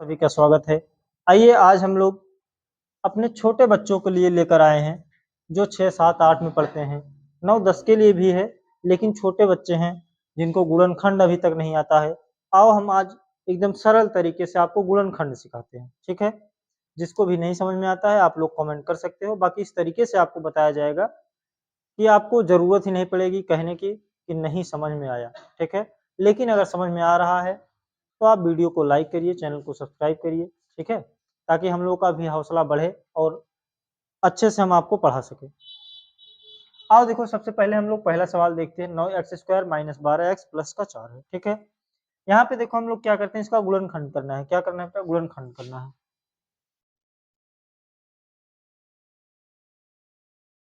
सभी का स्वागत है। आइए आज हम लोग अपने छोटे बच्चों के लिए लेकर आए हैं जो 6, 7, 8 में पढ़ते हैं। 9, 10 के लिए भी है लेकिन छोटे बच्चे हैं जिनको गुणनखंड अभी तक नहीं आता है। आओ हम आज एकदम सरल तरीके से आपको गुणनखंड सिखाते हैं, ठीक है? जिसको भी नहीं समझ में आता है आप लोग कमेंट कर सकते हो। बाकी इस तरीके से आपको बताया जाएगा कि आपको ज़रूरत ही नहीं पड़ेगी कहने की कि नहीं समझ में आया, ठीक है? लेकिन अगर समझ में आ रहा है तो आप वीडियो को लाइक करिए, चैनल को सब्सक्राइब करिए, ठीक है? ताकि हम लोग का भी हौसला बढ़े और अच्छे से हम आपको पढ़ा सकें। आओ देखो सबसे पहले हम लोग पहला सवाल देखते हैं। 9x² - 12x प्लस का 4 है, ठीक है? यहाँ पे देखो हम लोग क्या करते हैं, इसका गुणनखंड करना है। क्या करना है बेटा? गुणनखंड करना है।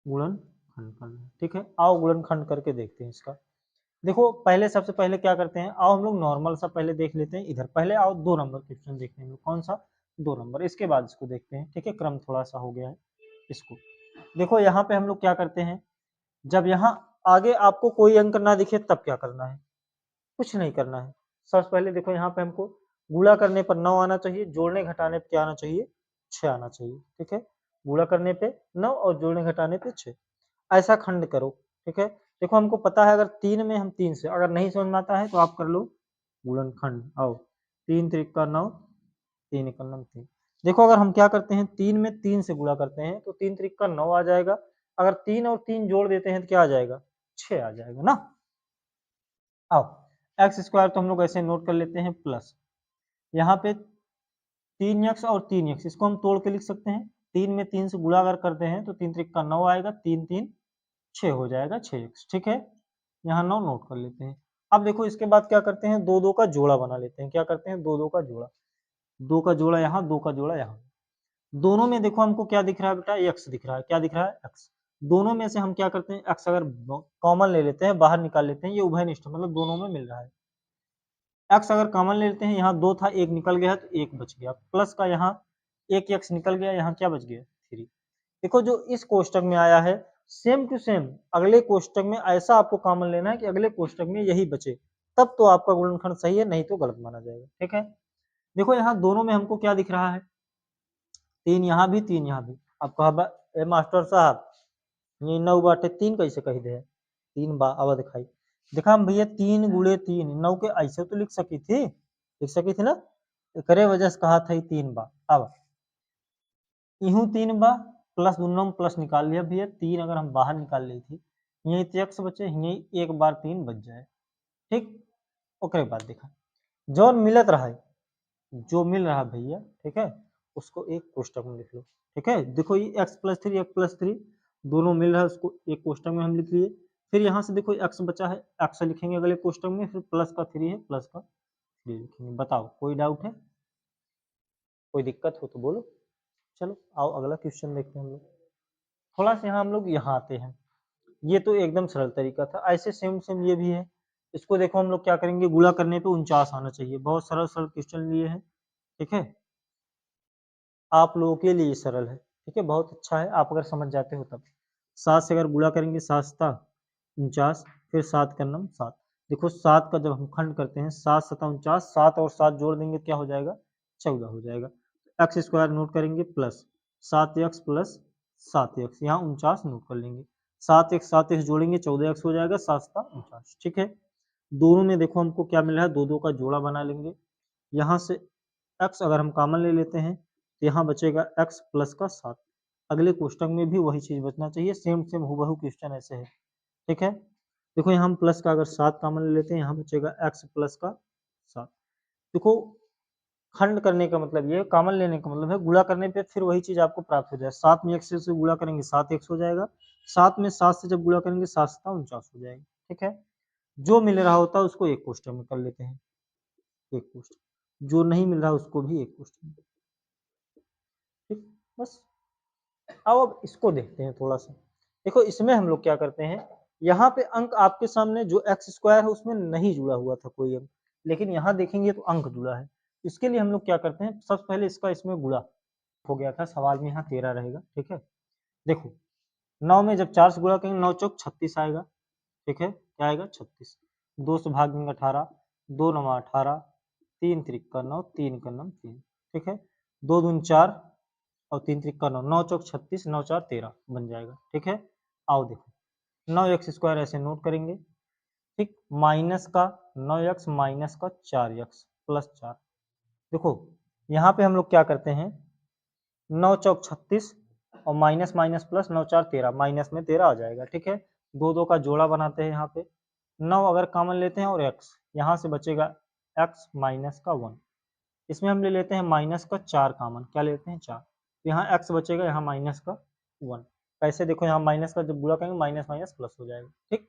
गुणनखंड करना है, ठीक है? आओ गुणनखंड करके देखते हैं इसका। देखो पहले सबसे पहले क्या करते हैं, आओ हम लोग नॉर्मल सा पहले देख लेते हैं इधर। पहले आओ 2 नंबर क्वेश्चन देखते हैं। कौन सा? 2 नंबर। इसके बाद इसको देखते हैं, ठीक है? क्रम थोड़ा सा हो गया है इसको। देखो यहाँ पे हम लोग क्या करते हैं, जब यहाँ आगे आपको कोई अंक ना दिखे तब क्या करना है? कुछ नहीं करना है। सबसे पहले देखो यहाँ पे हमको गुणा करने पर 9 आना चाहिए, जोड़ने घटाने पे क्या आना चाहिए? 6 आना चाहिए, ठीक है? गुणा करने पे 9 और जोड़ने घटाने पे 6। ऐसा खंड करो, ठीक है? देखो हमको पता है अगर 3 में हम 3 से, अगर नहीं समझ में आता है तो आप कर लो गुणनखंड। आओ 3 त्रिका 9, 3 एकम 3। देखो अगर हम क्या करते हैं, 3 में 3 से गुणा करते हैं तो 3 त्रिका 9 आ जाएगा। अगर 3 और 3 जोड़ देते हैं तो क्या आ जाएगा? 6 आ जाएगा ना। आओ एक्स स्क्वायर तो हम लोग ऐसे नोट कर लेते हैं प्लस, यहाँ पे 3x और 3x इसको हम तोड़ के लिख सकते हैं। 3 में 3 से गुणा अगर करते हैं तो 3 त्रिका 9 आएगा, 3 3 6 हो जाएगा 6x, ठीक है? यहाँ 9 नोट कर लेते हैं। अब देखो इसके बाद क्या करते हैं, 2 2 का जोड़ा बना लेते हैं। क्या करते हैं? 2 2 का जोड़ा। 2 का जोड़ा यहाँ, 2 का जोड़ा यहाँ। दोनों में देखो हमको क्या दिख रहा है बेटा? x दिख रहा है। क्या दिख रहा है? x। दोनों में से हम क्या करते हैं, x अगर कॉमन ले लेते हैं, बाहर निकाल लेते हैं, ये उभयनिष्ठ मतलब दोनों में मिल रहा है। x अगर कॉमन ले लेते हैं, यहाँ 2 था, 1 निकल गया तो 1 बच गया। प्लस का यहाँ 1 x निकल गया, यहाँ क्या बच गया? 3। देखो जो इस कोष्टक में आया है सेम टू सेम अगले कोष्टक में ऐसा आपको कॉमन लेना है कि अगले कोष्टक में यही बचे, तब तो आपका गुणनखंड सही है, नहीं तो गलत माना जाएगा, ठीक है? देखो यहाँ दोनों में हमको क्या दिख रहा है? 3 यहाँ भी, 3 यहाँ भी। अब कहा ए मास्टर साहब ये 9 बाटे 3 कैसे कही दे? 3 बा अब दिखाई देखा हम भैया 3 गुणे 3 9 के ऐसे तो लिख सकी थी ना। एकरे वजह से कहा था 3 बा। अब यूं 3 बा प्लस दोनों में प्लस निकाल लिया भैया। 3 अगर हम बाहर निकाल ली थी, यही तो x बचे, यही 1 बार 3 बच जाए, ठीक? ओकरे बाद देखा जो मिलत रहा है, जो मिल रहा भैया, ठीक है, उसको एक कोष्टक में लिख लो, ठीक है? देखो ये x+3 दोनों मिल रहा है, उसको एक कोष्टक में हम लिख लिए। फिर यहाँ से देखो x बचा है, x लिखेंगे अगले कोष्टक में, फिर प्लस का 3 है, प्लस का 3 लिखेंगे। बताओ कोई डाउट है? कोई दिक्कत हो तो बोलो। चलो आओ अगला क्वेश्चन देखते हैं हम लोग। थोड़ा सा यहाँ हम लोग यहाँ आते हैं। ये तो एकदम सरल तरीका था, ऐसे सेम सेम ये भी है। इसको देखो हम लोग क्या करेंगे, गुणा करने पे 49 आना चाहिए। बहुत सरल सरल क्वेश्चन लिए हैं, ठीक है? आप लोगों के लिए सरल है, ठीक है? बहुत अच्छा है, आप अगर समझ जाते हो तब। 7 से अगर गुणा करेंगे 7 सता 49, फिर 7 का नम 7। देखो 7 का जब हम खंड करते हैं 7 सता 49, 7 और 7 जोड़ देंगे क्या हो जाएगा? 14 हो जाएगा। एक्स स्क्वायर नोट करेंगे प्लस 7x प्लस 7x, यहाँ 49 नोट कर लेंगे। 7x जोड़ेंगे 14x हो जाएगा, 7 सता 49, ठीक है? दोनों में देखो हमको क्या मिल रहा है, 2 2 का जोड़ा बना लेंगे। यहाँ से x अगर हम कॉमन ले लेते हैं तो यहाँ बचेगा x प्लस का 7। अगले कोष्टक में भी वही चीज बचना चाहिए, सेम सेम हूबहू क्वेश्चन ऐसे है, ठीक है? देखो यहाँ हम प्लस का अगर 7 कॉमन ले लेते हैं, यहाँ बचेगा x प्लस का 7। देखो खंड करने का मतलब ये, कॉमन लेने का मतलब है गुणा करने पे फिर वही चीज आपको प्राप्त हो जाए। 7 में x से गुणा करेंगे 7x हो जाएगा, 7 में 7 से जब गुणा करेंगे 7 सता 49 हो जाएगा, ठीक है? जो मिल रहा होता है उसको एक कोष्टक में कर लेते हैं, एक कोष्टक। जो नहीं मिल रहा उसको भी एक कोष्टक में, ठीक? बस। अब इसको देखते हैं थोड़ा सा। देखो इसमें हम लोग क्या करते हैं, यहाँ पे अंक आपके सामने जो एक्स स्क्वायर है उसमें नहीं जुड़ा हुआ था कोई अंक, लेकिन यहाँ देखेंगे तो अंक जुड़ा है। इसके लिए हम लोग क्या करते हैं, सबसे पहले इसका इसमें गुणा हो गया था, सवाल में यहाँ 13 रहेगा, ठीक है? देखो 9 में जब 4 से गुणा करेंगे 9 चौक 36 आएगा, ठीक है? क्या आएगा? 36। 2 से भाग देंगे 18, 2 9 18, 3 त्रिक का 9, 3 का 9 3। ठीक है, 2 दूनी 4 और 3 त्रिक का 9, 9 चौक 36, 9 4 13 बन जाएगा। ठीक है, आओ देखो 9x² ऐसे नोट करेंगे। ठीक, माइनस का 9x माइनस का 4x प्लस 4। देखो यहाँ पे हम लोग क्या करते हैं, 9 चौक 36 और माइनस माइनस प्लस 9 4 13, माइनस में 13 आ जाएगा। ठीक है, दो दो का जोड़ा बनाते हैं यहाँ पे, 9 अगर कॉमन लेते हैं और x, यहाँ से बचेगा x माइनस का 1, इसमें हम ले लेते हैं माइनस का 4 कॉमन, क्या लेते हैं 4, यहाँ x बचेगा, यहाँ माइनस का 1। कैसे, देखो यहाँ माइनस का जब बुरा करेंगे माइनस माइनस प्लस हो जाएगा। ठीक,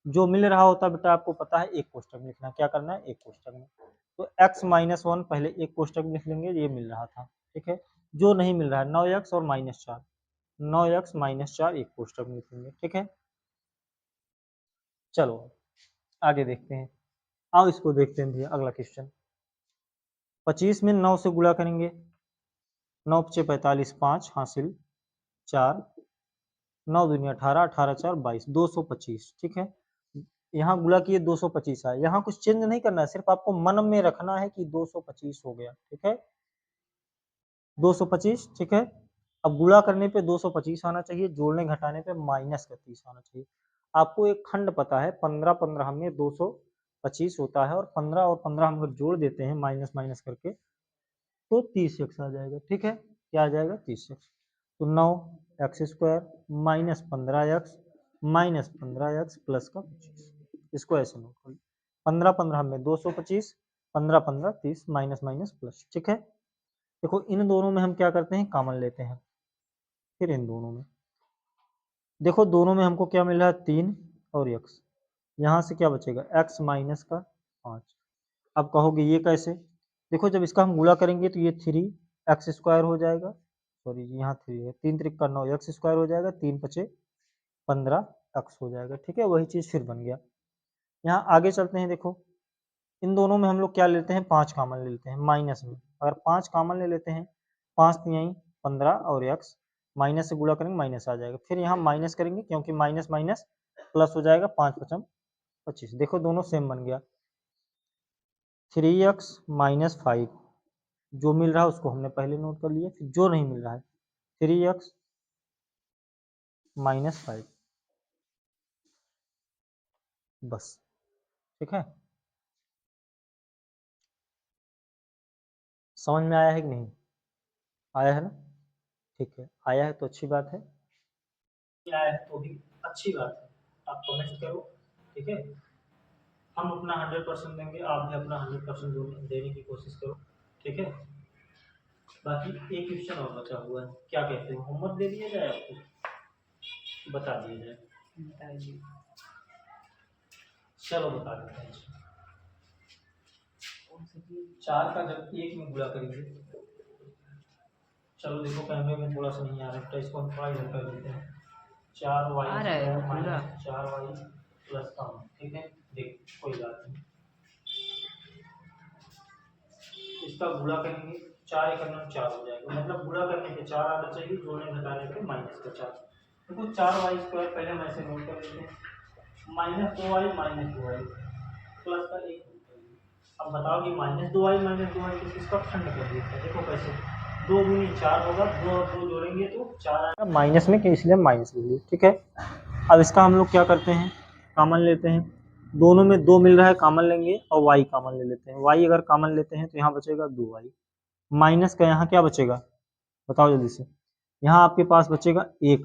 जो मिल रहा होता है बेटा आपको पता है एक कोष्टक में लिखना, क्या करना है एक कोष्टक में, तो x माइनस 1 पहले एक कोष्टक में लिख लेंगे, ये मिल रहा था। ठीक है, जो नहीं मिल रहा है 9x और माइनस 4, 9x माइनस 4 एक कोष्टक में लिखेंगे। ठीक है, चलो आगे देखते हैं। आओ इसको देखते हैं भैया, अगला क्वेश्चन। 25 में 9 से गुणा करेंगे, 9 × 45 5 हासिल 4, 9 दूनी 18, 18 4 22, 225। ठीक है, यहाँ गुणा किए 225 आया, यहाँ कुछ चेंज नहीं करना है, सिर्फ आपको मन में रखना है कि 225 हो गया। ठीक है, 225। ठीक है, अब गुणा करने पे 225 आना चाहिए, जोड़ने घटाने पे माइनस का 30 आना चाहिए। आपको एक खंड पता है 15 15 में 225 होता है, और 15 और 15 हम अगर जोड़ देते हैं माइनस माइनस करके तो 30x आ जाएगा। ठीक है, क्या आ जाएगा 30x, तो 9x² minus 15x minus 15x plus का 25, इसको ऐसे नोट कर लो, 15 15 में 225, 15 15 30 माइनस माइनस प्लस। ठीक है, देखो इन दोनों में हम क्या करते हैं कॉमन लेते हैं, फिर इन दोनों में देखो, दोनों में हमको क्या मिल रहा है 3 और x, यहाँ से क्या बचेगा x माइनस का 5। अब कहोगे ये कैसे, देखो जब इसका हम गुणा करेंगे तो ये 3x² हो जाएगा, सॉरी यहाँ 3 है, 3 त्रिक का 9 x² हो जाएगा, 3 5 15x हो जाएगा। ठीक है, वही चीज़ फिर बन गया। यहाँ आगे चलते हैं, देखो इन दोनों में हम लोग क्या लेते हैं 5 कॉमन ले लेते हैं, माइनस में अगर 5 कॉमन ले लेते हैं, 5 3 15 और x माइनस से गुणा करेंगे माइनस आ जाएगा, फिर यहाँ माइनस करेंगे क्योंकि माइनस माइनस प्लस हो जाएगा, 5 5 25। देखो दोनों सेम बन गया, 3x माइनस 5, जो मिल रहा है उसको हमने पहले नोट कर लिया, फिर जो नहीं मिल रहा है 3x माइनस 5, बस। ठीक है, समझ में आया है कि नहीं आया है ना, ठीक है, आया है तो अच्छी बात है, आया है तो भी अच्छी बात है, आप कमेंट करो। ठीक है, हम अपना 100% देंगे, आप भी अपना 100% देने की कोशिश करो। ठीक है, बाकी एक क्वेश्चन और बचा हुआ है, क्या कहते हो होमवर्क दे दिया जाए आपको, बता दिया जाए, चलो बता देते हैं। 4 का जब 1 में गुणा करेंगे, चलो देखो कैमरे में थोड़ा सा नहीं आ रहा है, इसको हम थोड़ा इधर कर देते हैं, 4y माइनस 4y प्लस का 1। ठीक है, देख कोई बात नहीं, इसका गुणा करेंगे 4 1 4 हो जाएगा, मतलब गुणा करने पे 4 आना चाहिए, जोड़ने घटाने पे माइनस का 4। देखो 4y² पहले हम ऐसे नोट कर लेते हैं, माइनस 2y प्लस का 1। अब बताओ कि माइनस 2y किसका खंड कर दिया है, देखो कैसे, 2 दूनी 4 होगा, 2 और 2 जोड़ेंगे तो 4 आएगा माइनस में, इसलिए माइनस ले लिया। ठीक है, अब इसका हम लोग क्या करते हैं कॉमन लेते हैं, दोनों में 2 मिल रहा है कॉमन लेंगे और y कॉमन ले लेते हैं, y अगर कॉमन लेते हैं तो यहाँ बचेगा 2y माइनस का, यहाँ क्या बचेगा बताओ जल्दी से, यहाँ आपके पास बचेगा 1।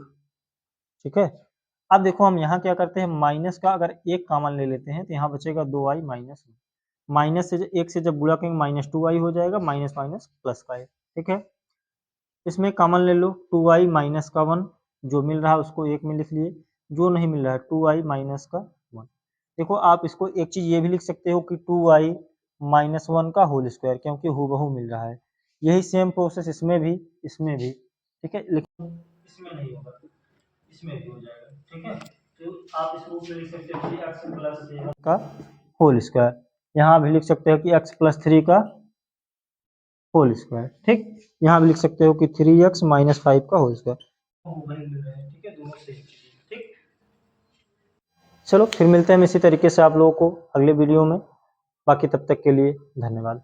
ठीक है, अब देखो हम यहाँ क्या करते हैं, माइनस का अगर 1 कॉमन ले लेते हैं तो यहाँ बचेगा 2y माइनस, माइनस से 1 से जब गुणा करेंगे माइनस 2y हो जाएगा, माइनस माइनस प्लस का है। ठीक है, इसमें कॉमन ले लो 2y माइनस का 1, जो मिल रहा है उसको 1 में लिख लिए, जो नहीं मिल रहा है 2y माइनस का 1। देखो आप इसको एक चीज ये भी लिख सकते हो कि 2y माइनस 1 का होल स्क्वायर, क्योंकि हूबहू मिल रहा है, यही सेम प्रोसेस इसमें भी, इसमें भी। ठीक है, लेकिन इसमें नहीं होगा, इसमें भी हो जाएगा। ठीक है, तो आप इस रूप में लिख सकते हो कि x प्लस 7 का होल स्क्वायर, यहाँ भी लिख सकते हो कि x प्लस 3 का होल स्क्वायर। ठीक, यहाँ भी लिख सकते हो कि 3x माइनस 5 का होल स्क्वायर। ठीक है, दोनों सेम। ठीक, चलो फिर मिलते हैं इसी तरीके से आप लोगों को अगले वीडियो में, बाकी तब तक के लिए धन्यवाद।